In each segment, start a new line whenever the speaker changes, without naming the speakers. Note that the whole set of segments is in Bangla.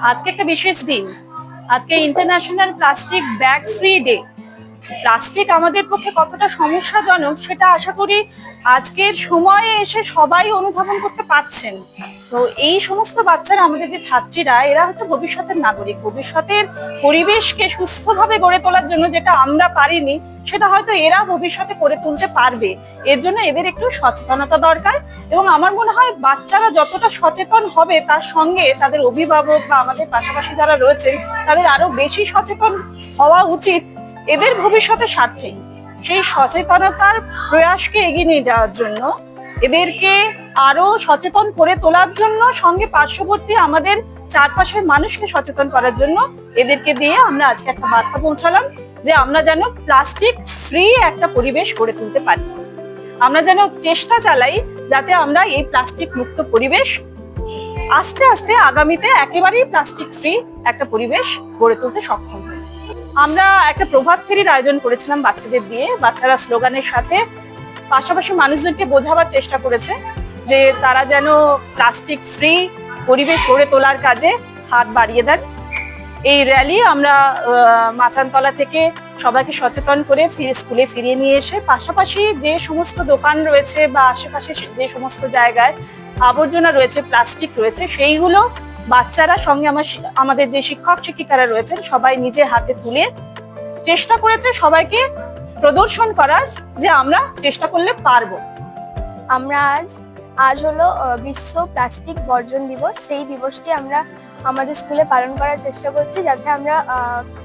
আজকে একটা বিশেষ দিন। আজকে international plastic bag free day. Plastic আমাদের পক্ষে কতটা সমস্যাজনক সেটা আশা করি আজকের সময়ে এসে সবাই অনুধাবন করতে পারছেন। তো এই সমস্ত বাচ্চারা, আমাদের যে ছাত্রীরা, এরা হচ্ছে ভবিষ্যতের নাগরিক। ভবিষ্যতের পরিবেশকে সুস্থভাবে গড়ে তোলার জন্য যেটা আমরা পারিনি সেটা হয়তো এরা ভবিষ্যতে করে তুলতে পারবে। এর জন্য এদের একটু সচেতনতা দরকার, এবং আমার মনে হয় বাচ্চারা যতটা সচেতন হবে তার সঙ্গে তাদের অভিভাবক বা আমাদের পাশাপাশি যারা রয়েছেন তাদের আরো বেশি সচেতন হওয়া উচিত এদের ভবিষ্যতের স্বার্থেই। সেই সচেতনতার প্রয়াসকে এগিয়ে নিয়ে যাওয়ার জন্য, এদেরকে আরো সচেতন করে তোলার জন্য, সঙ্গে পার্শ্ববর্তী আমাদের চারপাশের মানুষকে সচেতন করার জন্য এদেরকে দিয়ে আমরা আজকে একটা বার্তা পৌঁছালাম যে আমরা যেন প্লাস্টিক ফ্রি একটা পরিবেশ গড়ে তুলতে পারি। আমরা যেন চেষ্টা চালাই যাতে আমরা এই প্লাস্টিক মুক্ত পরিবেশ আস্তে আস্তে আগামীতে একেবারেই প্লাস্টিক ফ্রি একটা পরিবেশ গড়ে তুলতে সক্ষম হই। আমরা একটা প্রভাত ফেরির আয়োজন করেছিলাম বাচ্চাদের দিয়ে। বাচ্চারা স্লোগানের সাথে পাশাপাশি মানুষজনকে বোঝাবার চেষ্টা করেছে যে তারা যেন প্লাস্টিক ফ্রি পরিবেশ গড়ে তোলার কাজে হাত বাড়িয়ে দেন। এই র্যালি আমরা মাচানতলা থেকে সবাইকে সচেতন করে স্কুলে ফিরিয়ে নিয়ে এসে, পাশাপাশি যে সমস্ত দোকান রয়েছে বা আশেপাশে যে সমস্ত জায়গায় আবর্জনা রয়েছে, প্লাস্টিক রয়েছে, সেইগুলো বাচ্চারা সঙ্গে আমাদের যে শিক্ষক শিক্ষিকারা রয়েছেন সবাই নিজে হাতে তুলে চেষ্টা করেছে সবাইকে প্রদর্শন করার যে আমরা চেষ্টা করলে পারবো।
আমরা আজ হলো বিশ্ব প্লাস্টিক বর্জন দিবস। সেই দিবসটি আমরা আমাদের স্কুলে পালন করার চেষ্টা করছি যাতে আমরা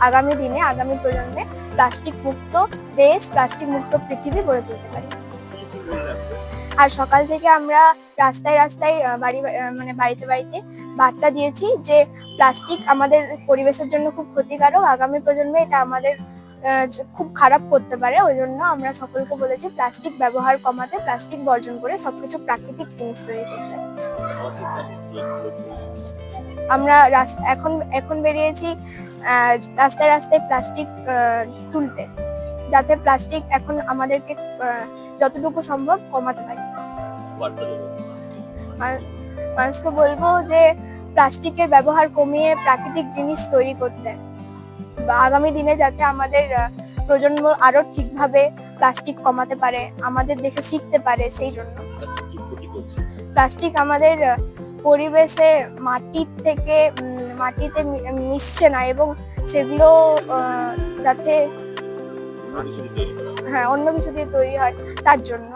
আগামী দিনে, আগামী প্রজন্মে প্লাস্টিক মুক্ত দেশ, প্লাস্টিক মুক্ত পৃথিবী গড়ে তুলতে পারি। আর সকাল থেকে আমরা রাস্তায় রাস্তায় বাড়িতে বাড়িতে বার্তা দিয়েছি যে প্লাস্টিক আমাদের পরিবেশের জন্য খুব ক্ষতিকারক, আগামী প্রজন্মে এটা আমাদের খুব খারাপ করতে পারে। ওই জন্য আমরা সকলকে বলেছি প্লাস্টিক ব্যবহার কমাতে, প্লাস্টিক বর্জন করে সবকিছু প্রাকৃতিক জিনিস তৈরি করতে। আমরা এখন বেরিয়েছি রাস্তায় রাস্তায় প্লাস্টিক তুলতে, যাতে প্লাস্টিক এখন আমাদেরকে যতটুকু সম্ভব কমাতে পারি। আর মানুষকে বলবো যে প্লাস্টিকের ব্যবহার কমিয়ে প্রাকৃতিক জিনিস তৈরি করতে, বা আগামী দিনে যাতে আমাদের প্রজন্ম আরো ঠিকভাবে প্লাস্টিক কমাতে পারে, আমাদের দেখে শিখতে পারে। সেই জন্য প্লাস্টিক আমাদের পরিবেশে মাটিতে মিশছে না, এবং সেগুলো যাতে অন্য কিছু দিয়ে তৈরি হয় তার জন্য।